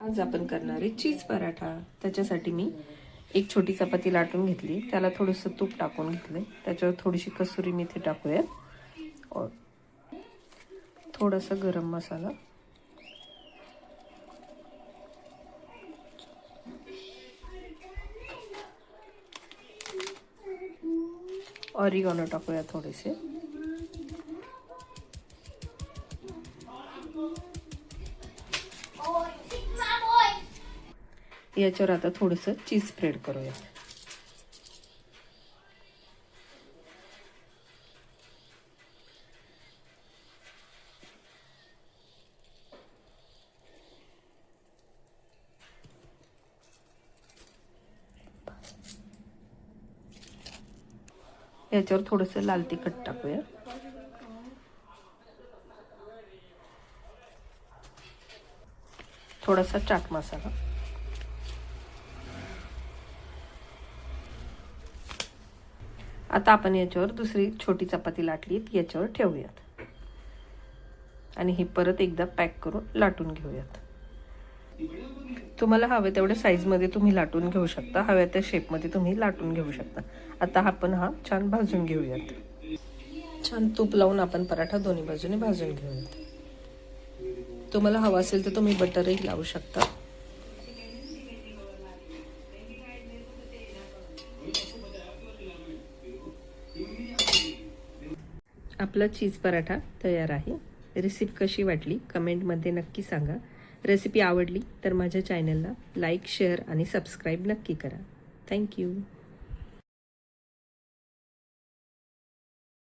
आज आपण करणारे चीज पराठा। त्याच्यासाठी मी एक छोटी चपाती लाटून घेतली, त्याला थोडंसं तूप टाकून घेतले, त्याच्यावर थोडीशी कसुरी मेथी टाकूयात और थोडासा गरम मसाला, ऑरिगॅनो टाकूया थोडेसे, याच्यावर आता थोडंसं चीज स्प्रेड करूया। याच्यावर थोडंसं लाल तिखट टाकूया, थोडासा चाट मसाला, आता आपण याच्यावर दुसरी छोटी चपाती लाटली याच्यावर ठेवूयात आणि ही परत एकदा पॅक करून लाटून घेऊयात। तुम्हाला हवे तेवढ्या साईजमध्ये तुम्ही लाटून घेऊ शकता, हव्या त्या शेपमध्ये तुम्ही लाटून घेऊ शकता। आता आपण हा छान भाजून घेऊयात। छान तूप लावून आपण पराठा दोन्ही बाजूने भाजून घेऊयात। तुम्हाला हवा असेल तर तुम्ही बटरही लावू शकता। आपला चीज पराठा तयार आहे। रेसिपी कशी वाटली कमेंटमध्ये नक्की सांगा। रेसिपी आवडली तर माझ्या चॅनलला लाईक, शेअर आणि सबस्क्राईब नक्की करा। थँक्यू।